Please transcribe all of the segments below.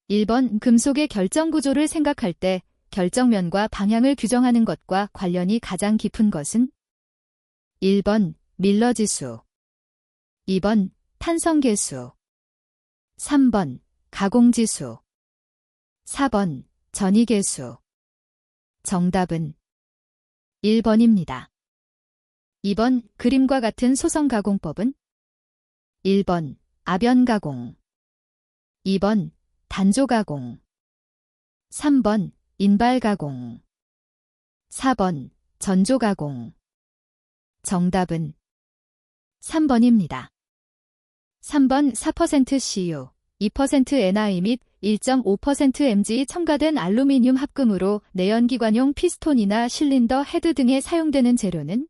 1번 금속의 결정 구조를 생각할 때 결정면과 방향을 규정하는 것과 관련이 가장 깊은 것은? 1번 밀러지수, 2번 탄성계수, 3번 가공지수, 4번 전이계수. 정답은 1번입니다. 2번 그림과 같은 소성 가공법은? 1번 아변가공, 2번 단조가공, 3번 인발가공, 4번 전조가공. 정답은 3번입니다. 3번 4% Cu, 2% Ni 및 1.5% Mg이 첨가된 알루미늄 합금으로 내연기관용 피스톤이나 실린더 헤드 등에 사용되는 재료는?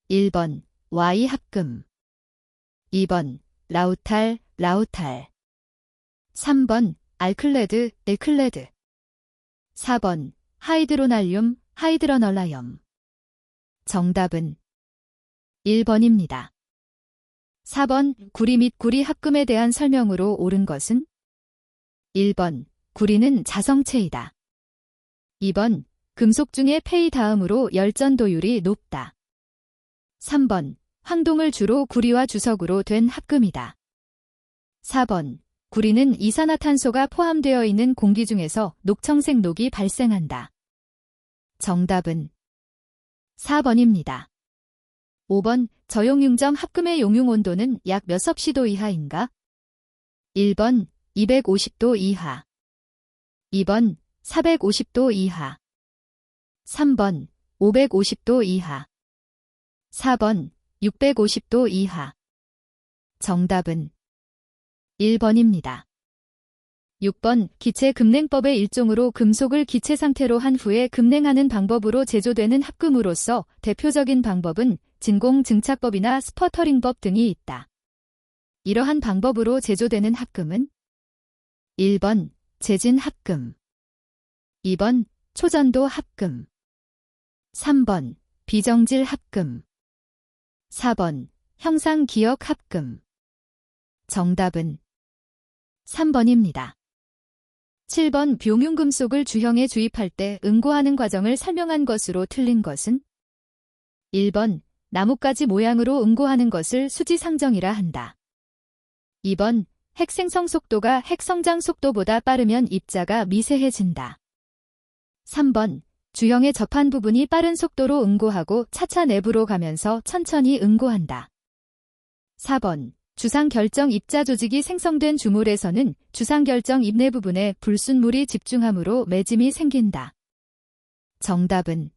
1번 Y 합금, 2번 라우탈, 3번 알클레드, 엘클레드, 4번 하이드로날륨, 하이드러널라염. 정답은 1번입니다. 4번 구리 및 구리 합금에 대한 설명으로 옳은 것은? 1번 구리는 자성체이다. 2번 금속 중에 폐이 다음으로 열전도율이 높다. 3번 황동을 주로 구리와 주석으로 된 합금이다. 4번 구리는 이산화탄소가 포함되어 있는 공기 중에서 녹청색 녹이 발생한다. 정답은 4번입니다. 5번 저용융점 합금의 용융 온도는 약 몇 섭씨도 이하인가? 1번 250도 이하, 2번 450도 이하, 3번 550도 이하, 4번 650도 이하. 정답은 1번입니다. 6번 기체 급냉법의 일종으로 금속을 기체 상태로 한 후에 급냉하는 방법으로 제조되는 합금으로서 대표적인 방법은 진공 증착법이나 스퍼터링법 등이 있다. 이러한 방법으로 제조되는 합금은? 1번 재진 합금, 2번 초전도 합금, 3번 비정질 합금, 4번 형상 기억 합금. 정답은 3번입니다. 7번 뷅융금속을 주형에 주입할 때 응고하는 과정을 설명한 것으로 틀린 것은? 1번 나뭇가지 모양으로 응고하는 것을 수지상정이라 한다. 2번 핵 생성 속도가 핵 성장 속도보다 빠르면 입자가 미세해진다. 3번 주형에 접한 부분이 빠른 속도로 응고하고 차차 내부로 가면서 천천히 응고한다. 4번 주상결정 입자 조직이 생성된 주물에서는 주상결정 입내 부분에 불순물이 집중함으로 매짐이 생긴다. 정답은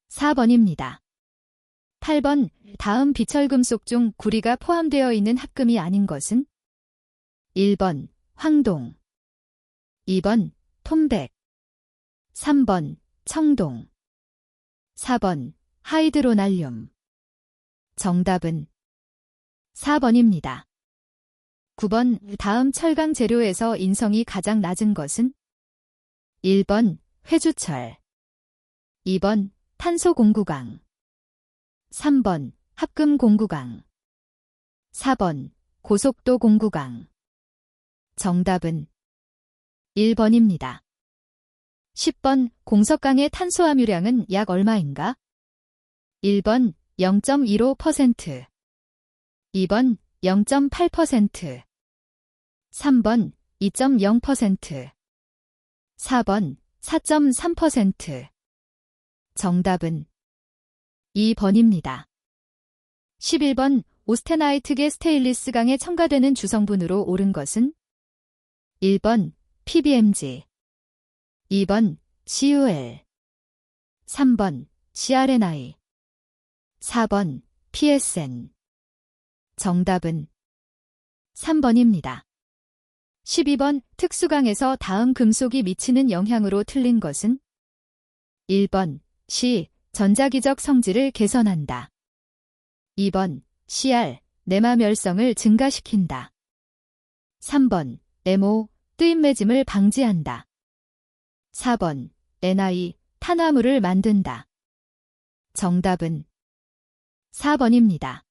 4번입니다. 8번 다음 비철금속 중 구리가 포함되어 있는 합금이 아닌 것은? 1번 황동, 2번 톰백, 3번 청동, 4번 하이드로날륨. 정답은 4번입니다. 9번 다음 철강 재료에서 인성이 가장 낮은 것은? 1번 회주철, 2번 탄소 공구강, 3번 합금 공구강, 4번 고속도 공구강. 정답은 1번입니다. 10번 공석강의 탄소 함유량은 약 얼마인가? 1번 0.15%, 2번 0.8%, 3번 2.0%, 4번 4.3%. 정답은 2번입니다. 11번 오스테나이트계 스테인리스강에 첨가되는 주성분으로 옳은 것은? 1번 PBMG, 2번 CUL, 3번 CRNI, 4번 PSN. 정답은 3번입니다. 12번 특수강에서 다음 금속이 미치는 영향으로 틀린 것은? 1번 C. 전자기적 성질을 개선한다. 2번 CR. 내마멸성을 증가시킨다. 3번 MO. 뜨임매짐을 방지한다. 4번 NI. 탄화물을 만든다. 정답은 4번입니다.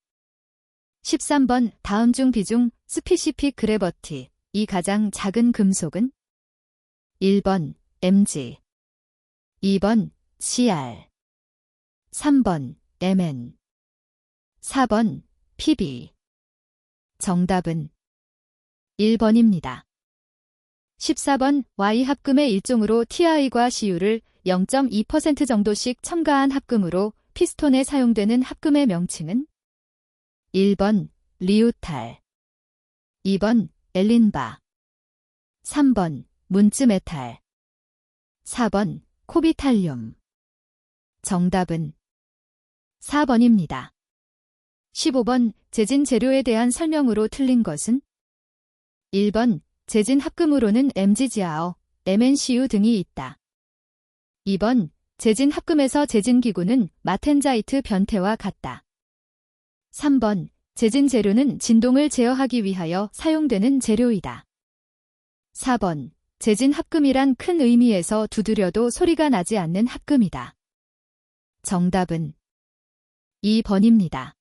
13번 다음 중 비중 스피시픽 그래버티, 이 가장 작은 금속은? 1번 Mg, 2번 Cr, 3번 Mn, 4번 Pb. 정답은 1번입니다. 14번 Y 합금의 일종으로 TI과 CU를 0.2% 정도씩 첨가한 합금으로 피스톤에 사용되는 합금의 명칭은? 1번 리우탈, 2번 엘린바, 3번 문츠메탈, 4번 코비탈륨. 정답은 4번입니다. 15번 재진 재료에 대한 설명으로 틀린 것은? 1번 재진 합금으로는 MgGAO, MnCu 등이 있다. 2번 재진 합금에서 재진 기구는 마텐자이트 변태와 같다. 3번 재진 재료는 진동을 제어하기 위하여 사용되는 재료이다. 4번 재진 합금이란 큰 의미에서 두드려도 소리가 나지 않는 합금이다. 정답은 2번입니다.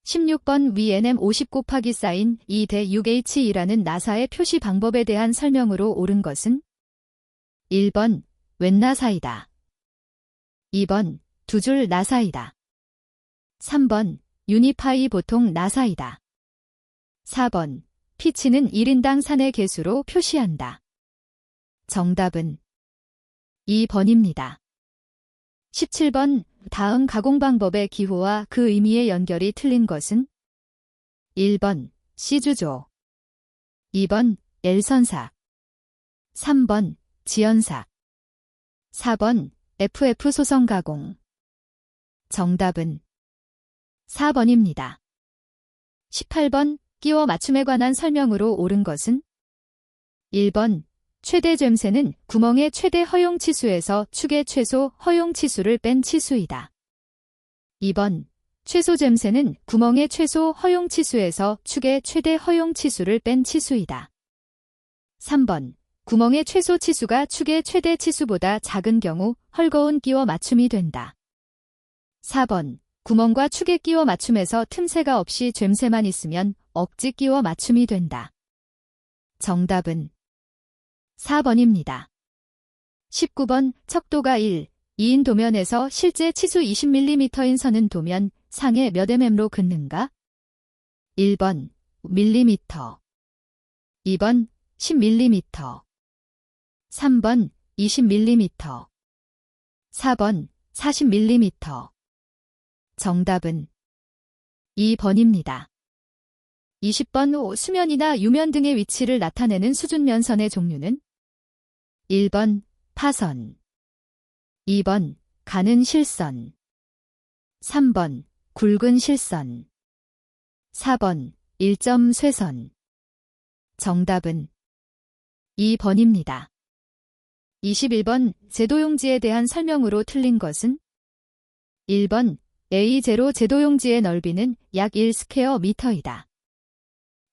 16번 VNM 50 곱하기 사인 2대 6H이라는 나사의 표시 방법에 대한 설명으로 옳은 것은? 1번 웬나사이다. 2번 두 줄 나사이다. 3번 유니파이 보통 나사이다. 4번 피치는 1인당 산의 개수로 표시한다. 정답은 2번입니다. 17번 다음 가공 방법의 기호와 그 의미의 연결이 틀린 것은? 1번 C주조, 2번 L선삭, 3번 지연삭, 4번 FF 소성 가공. 정답은 4번입니다. 18번 끼워 맞춤에 관한 설명으로 옳은 것은? 1번 최대 젬세는 구멍의 최대 허용 치수에서 축의 최소 허용 치수를 뺀 치수이다. 2번 최소 젬세는 구멍의 최소 허용 치수에서 축의 최대 허용 치수를 뺀 치수이다. 3번 구멍의 최소 치수가 축의 최대 치수보다 작은 경우 헐거운 끼워 맞춤이 된다. 4번 구멍과 축의 끼워 맞춤에서 틈새가 없이 젬세만 있으면 억지 끼워 맞춤이 된다. 정답은 4번입니다. 19번 척도가 1, 2인 도면에서 실제 치수 20mm인 선은 도면 상에 몇 mm로 긋는가? 1번 밀리미터, 2번 10mm, 3번 20mm, 4번 40mm. 정답은 2번입니다. 20번 수면이나 유면 등의 위치를 나타내는 수준면선의 종류는? 1번 파선, 2번 가는 실선, 3번 굵은 실선, 4번 일점 쇠선. 정답은 2번입니다. 21번 제도용지에 대한 설명으로 틀린 것은? 1번 A0 제도용지의 넓이는 약 1스퀘어미터이다.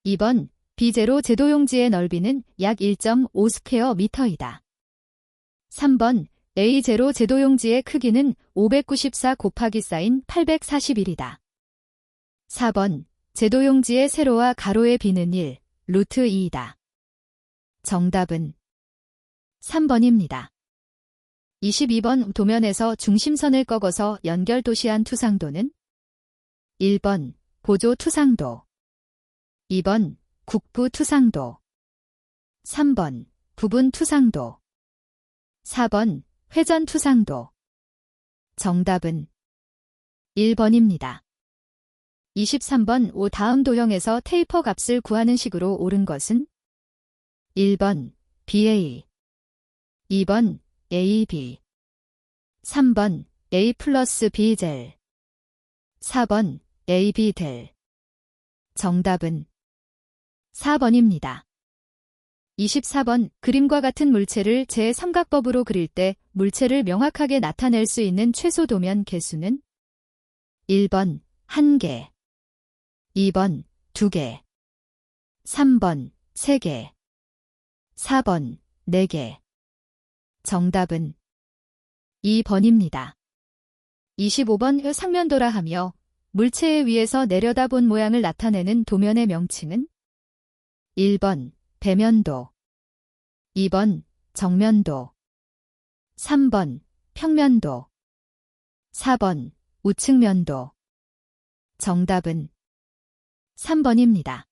2번 B0 제도용지의 넓이는 약 1.5 스퀘어미터이다. 3번 A0 제도용지의 크기는 594 곱하기 사인 841이다. 4번 제도용지의 세로와 가로의 비는 1, 루트 2이다. 정답은 3번입니다. 22번 도면에서 중심선을 꺾어서 연결도시한 투상도는? 1번 보조 투상도, 2번 국부 투상도, 3번 부분 투상도, 4번 회전 투상도. 정답은 1번입니다. 23번 다음 도형에서 테이퍼 값을 구하는 식으로 옳은 것은? 1번 BA, 2번 AB, 3번 A 플러스 B 젤, 4번 AB 델. 정답은 4번입니다. 24번 그림과 같은 물체를 제3각법으로 그릴 때 물체를 명확하게 나타낼 수 있는 최소 도면 개수는? 1번 1개, 2번 2개, 3번 3개, 4번 4개. 정답은 2번입니다. 25번 상면도라 하며 물체에 위에서 내려다본 모양을 나타내는 도면의 명칭은? 1번 배면도. 2번 정면도. 3번 평면도. 4번 우측면도. 정답은 3번입니다.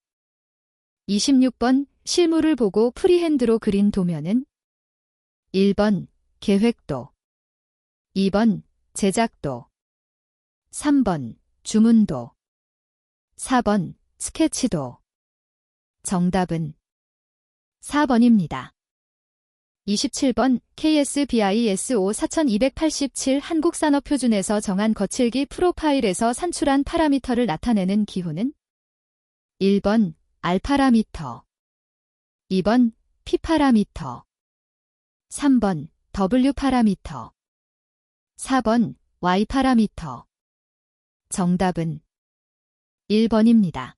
26번 실물을 보고 프리핸드로 그린 도면은 1번 계획도. 2번 제작도. 3번 주문도. 4번 스케치도. 정답은 4번입니다. 27번 KSBISO 4287 한국산업표준에서 정한 거칠기 프로파일에서 산출한 파라미터를 나타내는 기호는 1번 R파라미터. 2번 P파라미터. 3번 W파라미터. 4번 Y파라미터. 정답은 1번입니다.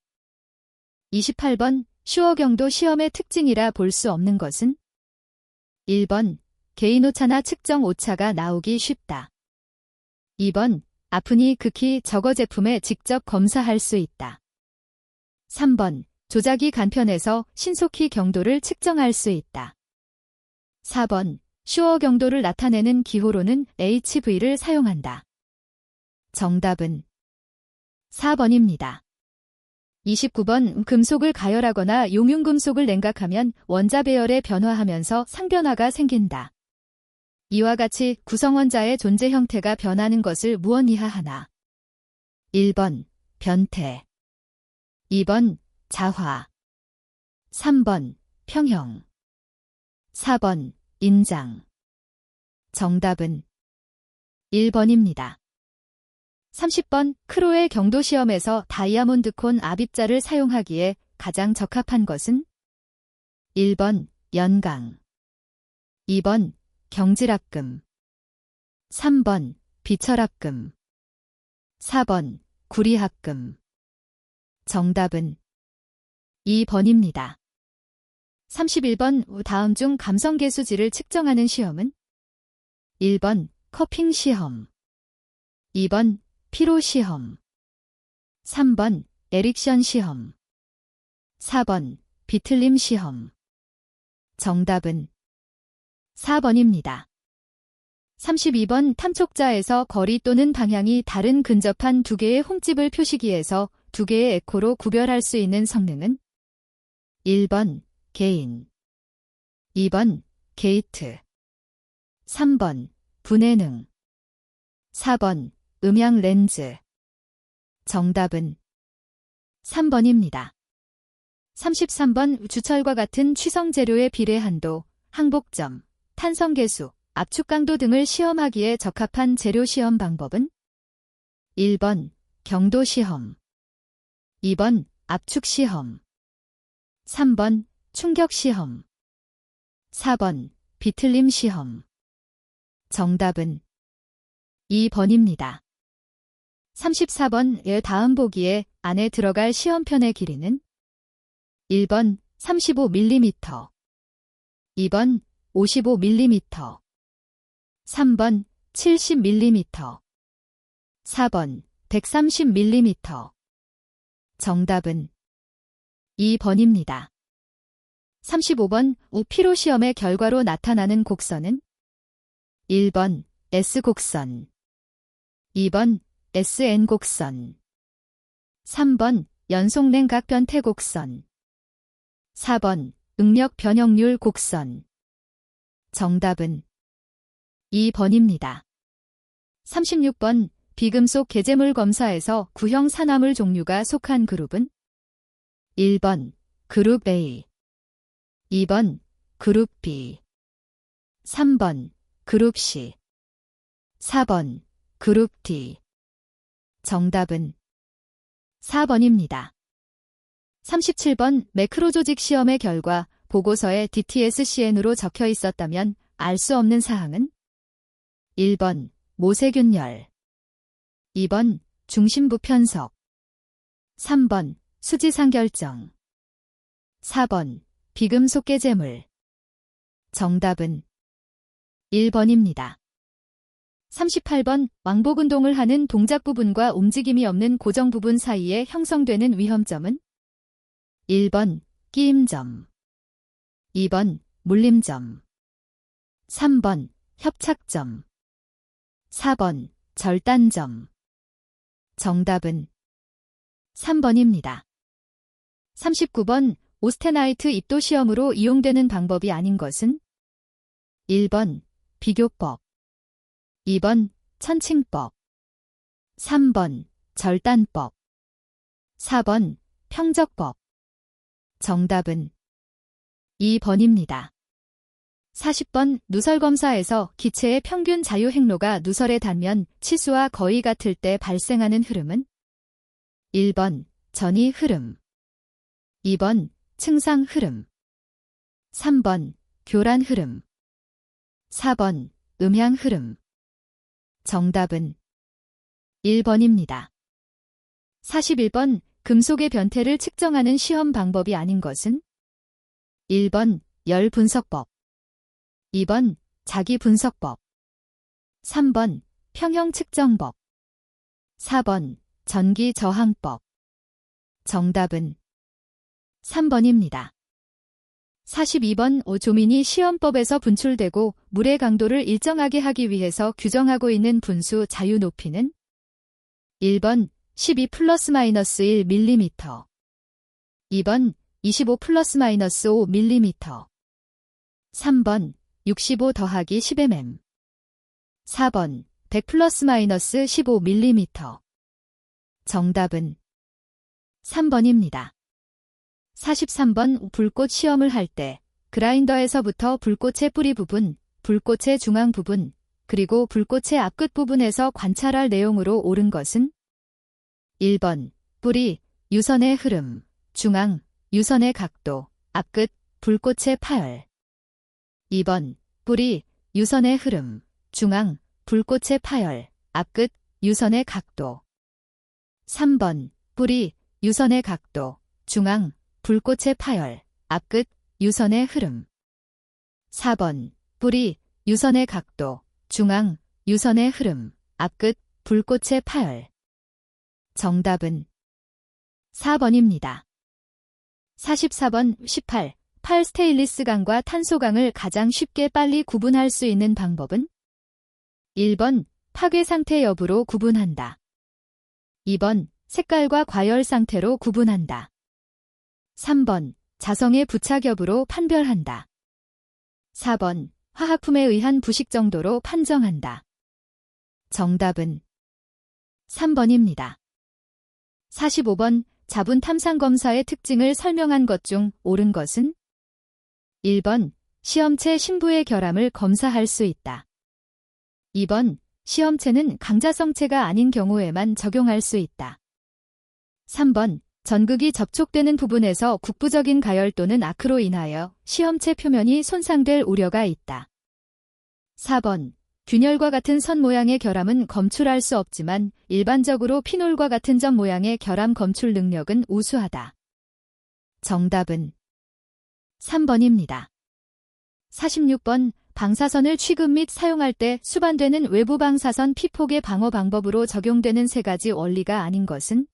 28번 슈어경도 시험의 특징이라 볼 수 없는 것은 1번 개인 오차나 측정 오차가 나오기 쉽다. 2번 아프니 극히 저거 제품에 직접 검사할 수 있다. 3번 조작이 간편해서 신속히 경도를 측정할 수 있다. 4번 슈어 경도를 나타내는 기호로는 HV를 사용한다. 정답은 4번입니다. 29번 금속을 가열하거나 용융금속을 냉각하면 원자 배열에 변화하면서 상변화가 생긴다. 이와 같이 구성원자의 존재 형태가 변하는 것을 무언 이하하나? 1번 변태. 2번 자화. 3번 평형. 4번 인장. 정답은 1번입니다. 30번 크로의 경도시험에서 다이아몬드콘 압입자를 사용하기에 가장 적합한 것은 1번 연강. 2번 경질합금. 3번 비철합금. 4번 구리합금. 정답은 2번입니다. 31번 다음 중 감성계수지를 측정하는 시험은 1번 커핑 시험. 2번 피로 시험. 3번 에릭션 시험. 4번 비틀림 시험. 정답은 4번입니다. 32번 탐촉자에서 거리 또는 방향이 다른 근접한 두 개의 홈집을 표시기에서 두 개의 에코로 구별할 수 있는 성능은 1번 게인. 2번 게이트. 3번 분해능. 4번 음향 렌즈. 정답은 3번입니다. 33번 주철과 같은 취성 재료의 비례 한도, 항복점, 탄성계수, 압축강도 등을 시험하기에 적합한 재료 시험 방법은 1번 경도 시험. 2번 압축 시험. 3번 충격 시험. 4번 비틀림 시험. 정답은 2번입니다. 34번 다음 보기에 안에 들어갈 시험편의 길이는 1번 35mm. 2번 55mm. 3번 70mm. 4번 130mm. 정답은 2번입니다. 35번 피로 시험의 결과로 나타나는 곡선은 1번 S곡선. 2번 SN곡선. 3번 연속냉각 변태 곡선. 4번 응력 변형률 곡선. 정답은 2번입니다. 36번 비금속 개제물 검사에서 구형 산화물 종류가 속한 그룹은 1번 그룹 A. 2번 그룹 B. 3번 그룹 C. 4번 그룹 D. 정답은 4번입니다. 37번 매크로 조직 시험의 결과 보고서에 DTSCN으로 적혀 있었다면 알 수 없는 사항은 1번 모세균열. 2번 중심부 편석. 3번 수지상결정. 4번 비금속 개제물. 정답은 1번입니다. 38번 왕복 운동을 하는 동작 부분과 움직임이 없는 고정 부분 사이에 형성되는 위험점은 1번 끼임점. 2번 물림점, 3번 협착점, 4번 절단점. 정답은 3번입니다. 39번 오스테나이트 입도 시험으로 이용되는 방법이 아닌 것은 1번 비교법, 2번 천칭법, 3번 절단법, 4번 평적법. 정답은 2번입니다. 40번 누설검사에서 기체의 평균 자유행로가 누설의 단면 치수와 거의 같을 때 발생하는 흐름은 1번 전이 흐름, 2번 측상 흐름, 3번 교란 흐름, 4번 음향 흐름. 정답은 1번입니다. 41번 금속의 변태를 측정하는 시험 방법이 아닌 것은 1번 열 분석법, 2번 자기 분석법, 3번 평형 측정법, 4번 전기 저항법. 정답은 3번입니다. 42번 오조민이 시험법에서 분출되고 물의 강도를 일정하게 하기 위해서 규정하고 있는 분수 자유 높이는 1번 12 ±-1 mm, 2번 25 ±-5 mm, 3번 65 더하기 10 mm, 4번 100 ±-15 mm. 정답은 3번입니다. 43번 불꽃 시험을 할 때 그라인더에서부터 불꽃의 뿌리 부분, 불꽃의 중앙 부분, 그리고 불꽃의 앞끝 부분에서 관찰할 내용으로 옳은 것은 1번 뿌리, 유선의 흐름, 중앙, 유선의 각도, 앞끝, 불꽃의 파열. 2번 뿌리, 유선의 흐름, 중앙, 불꽃의 파열, 앞끝, 유선의 각도. 3번 뿌리, 유선의 각도, 중앙, 불꽃의 파열, 앞끝, 유선의 흐름. 4번 뿌리, 유선의 각도, 중앙, 유선의 흐름, 앞끝, 불꽃의 파열. 정답은 4번입니다. 44번 18. 팔 스테인리스강과 탄소강을 가장 쉽게 빨리 구분할 수 있는 방법은 1번 파괴 상태 여부로 구분한다. 2번 색깔과 과열 상태로 구분한다. 3번 자성의 부착 여부로 판별한다. 4번 화학품에 의한 부식 정도로 판정한다. 정답은 3번입니다. 45번 자분 탐상 검사의 특징을 설명한 것 중 옳은 것은 1번 시험체 신부의 결함을 검사할 수 있다. 2번 시험체는 강자성체가 아닌 경우에만 적용할 수 있다. 3번 전극이 접촉되는 부분에서 국부적인 가열 또는 아크로 인하여 시험체 표면이 손상될 우려가 있다. 4번 균열과 같은 선 모양의 결함은 검출할 수 없지만 일반적으로 피놀과 같은 점 모양의 결함 검출 능력은 우수하다. 정답은 3번입니다. 46번 방사선을 취급 및 사용할 때 수반되는 외부 방사선 피폭의 방어 방법으로 적용되는 세 가지 원리가 아닌 것은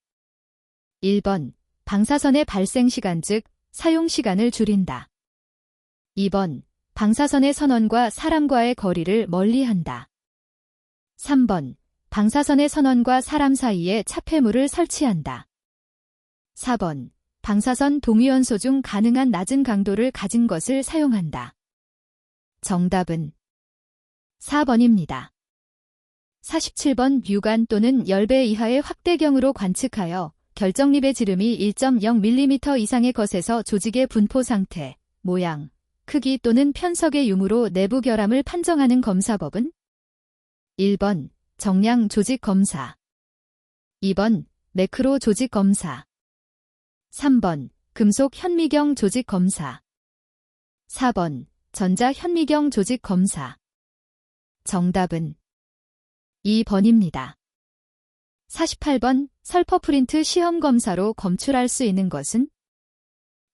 1번 방사선의 발생 시간 즉 사용 시간을 줄인다. 2번 방사선의 선원과 사람과의 거리를 멀리한다. 3번 방사선의 선원과 사람 사이에 차폐물을 설치한다. 4번 방사선 동위원소 중 가능한 낮은 강도를 가진 것을 사용한다. 정답은 4번입니다. 47번 유관 또는 10배 이하의 확대경으로 관측하여 결정립의 지름이 1.0mm 이상의 것에서 조직의 분포 상태, 모양, 크기 또는 편석의 유무로 내부 결함을 판정하는 검사법은 1번 정량 조직 검사, 2번 매크로 조직 검사, 3번 금속 현미경 조직 검사, 4번 전자 현미경 조직 검사. 정답은 2번입니다. 48번 설퍼 프린트 시험 검사로 검출할 수 있는 것은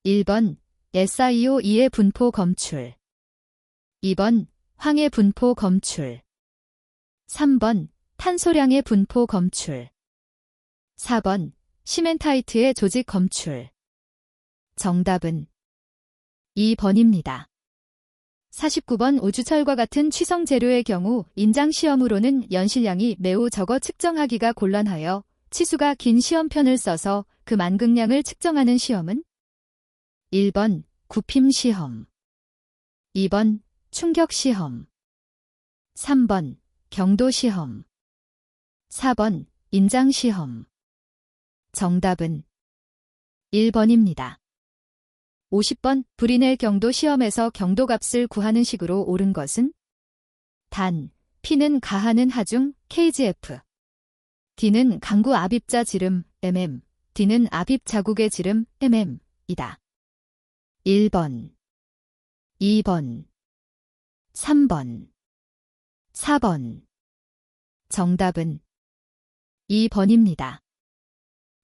1번 SiO2의 분포 검출, 2번 황의 분포 검출, 3번 탄소량의 분포 검출, 4번 시멘타이트의 조직 검출. 정답은 2번입니다. 49번 우주철과 같은 취성 재료의 경우 인장 시험으로는 연실량이 매우 적어 측정하기가 곤란하여 치수가 긴 시험편을 써서 그 만극량을 측정하는 시험은 1번 굽힘 시험, 2번 충격 시험, 3번 경도 시험, 4번 인장 시험. 정답은 1번입니다. 50번 브리넬 경도 시험에서 경도값을 구하는 식으로 옳은 것은 단, P는 가하는 하중 KGF, D는 강구 압입자 지름 mm, D는 압입 자국의 지름 mm 이다. 1번, 2번, 3번, 4번. 정답은 2번입니다.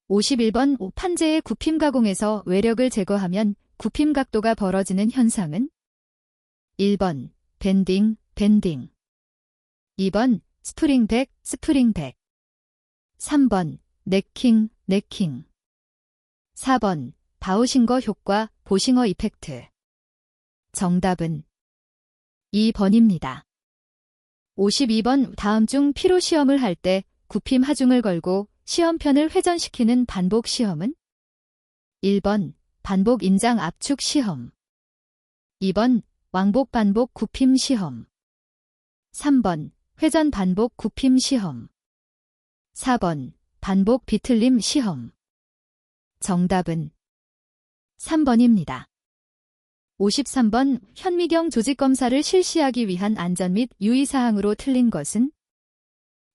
51번 판재의 굽힘 가공에서 외력을 제거하면 굽힘 각도가 벌어지는 현상은 1번 밴딩, 2번 스프링백, 3번 네킹, 4번 바우싱거 효과, 보싱어 이펙트. 정답은 2번입니다. 52번 다음 중 P로 시험을 할 때 굽힘 하중을 걸고 시험편을 회전시키는 반복 시험은 1번 반복 인장 압축 시험, 2번 왕복 반복 굽힘 시험, 3번 회전 반복 굽힘 시험, 4번 반복 비틀림 시험. 정답은 3번입니다. 53번 현미경 조직 검사를 실시하기 위한 안전 및 유의사항으로 틀린 것은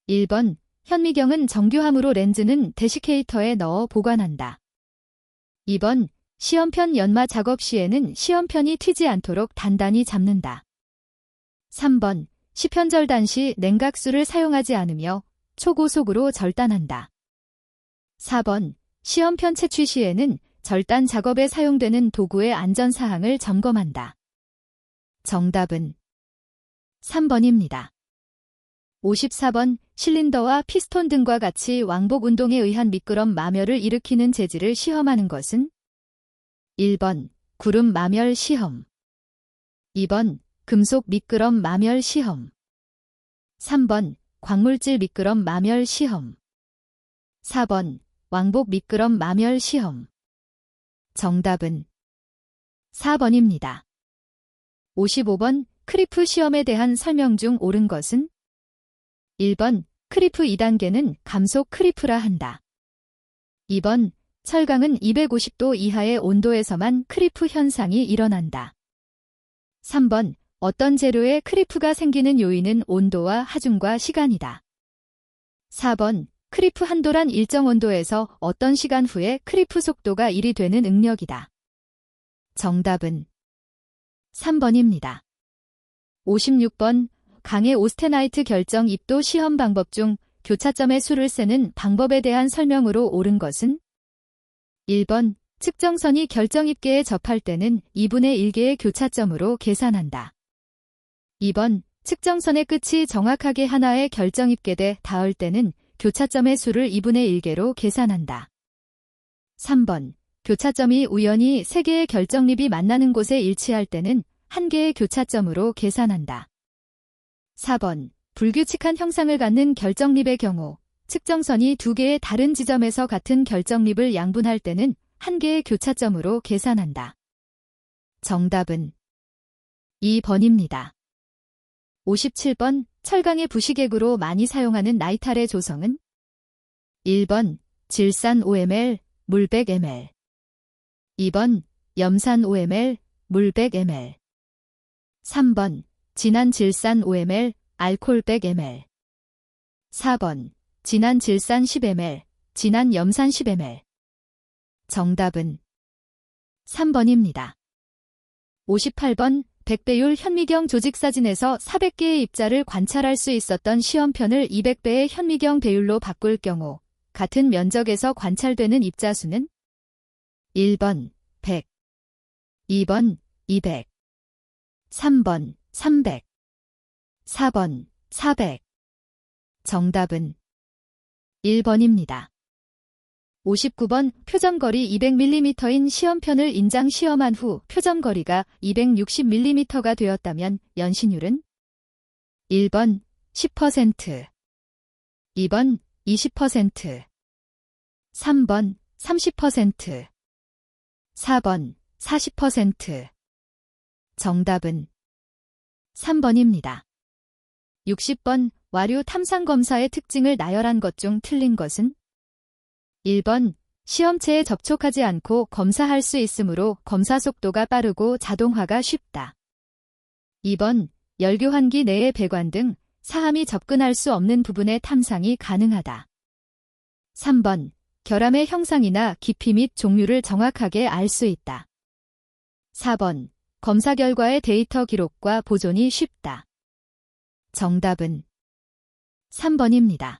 1번 현미경은 정교함으로 렌즈는 데시케이터에 넣어 보관한다. 2번 시험편 연마 작업 시에는 시험편이 튀지 않도록 단단히 잡는다. 3번 시편절단 시 냉각수를 사용하지 않으며 초고속으로 절단한다. 4번 시험편 채취 시에는 절단 작업에 사용되는 도구의 안전사항을 점검한다. 정답은 3번입니다. 54번 실린더와 피스톤 등과 같이 왕복 운동에 의한 미끄럼 마멸을 일으키는 재질을 시험하는 것은 1번 구름 마멸 시험, 2번 금속 미끄럼 마멸 시험, 3번 광물질 미끄럼 마멸 시험, 4번 왕복 미끄럼 마멸 시험. 정답은 4번입니다. 55번 크리프 시험에 대한 설명 중 옳은 것은 1번 크리프 2단계는 감속 크리프라 한다. 2번 철강은 250도 이하의 온도에서만 크리프 현상이 일어난다. 3번 어떤 재료에 크리프가 생기는 요인은 온도와 하중과 시간이다. 4번 크리프 한도란 일정 온도에서 어떤 시간 후에 크리프 속도가 1이 되는 응력이다. 정답은 3번입니다. 56번 강의 오스테나이트 결정 입도 시험 방법 중 교차점의 수를 세는 방법에 대한 설명으로 옳은 것은 1번 측정선이 결정 입계에 접할 때는 2분의 1개의 교차점으로 계산한다. 2번 측정선의 끝이 정확하게 하나의 결정 입계에 닿을 때는 교차점의 수를 2분의 1개로 계산한다. 3번 교차점이 우연히 3개의 결정립이 만나는 곳에 일치할 때는 1개의 교차점으로 계산한다. 4번 불규칙한 형상을 갖는 결정립의 경우 측정선이 2개의 다른 지점에서 같은 결정립을 양분할 때는 1개의 교차점으로 계산한다. 정답은 2번입니다. 57번 철강의 부식액으로 많이 사용하는 나이탈의 조성은 1번 질산 5ml, 물 100ml, 2번 염산 5ml, 물 100ml, 3번 진한 질산 5ml, 알코올 100ml, 4번 진한 질산 10ml, 진한 염산 10ml. 정답은 3번입니다. 58번 백배율 현미경 조직사진에서 400개의 입자를 관찰할 수 있었던 시험편을 200배의 현미경 배율로 바꿀 경우 같은 면적에서 관찰되는 입자 수는 1번 100, 2번 200, 3번 300, 4번 400. 정답은 1번입니다. 59번 표점거리 200mm인 시험편을 인장 시험한 후 표점거리가 260mm가 되었다면 연신율은 1번 10%, 2번 20%, 3번 30%, 4번 40%. 정답은 3번입니다. 60번 와류 탐상 검사의 특징을 나열한 것 중 틀린 것은 1번 시험체에 접촉하지 않고 검사할 수 있으므로 검사 속도가 빠르고 자동화가 쉽다. 2번 열교환기 내의 배관 등 사함이 접근할 수 없는 부분의 탐상이 가능하다. 3번 결함의 형상이나 깊이 및 종류를 정확하게 알 수 있다. 4번 검사 결과의 데이터 기록과 보존이 쉽다. 정답은 3번입니다.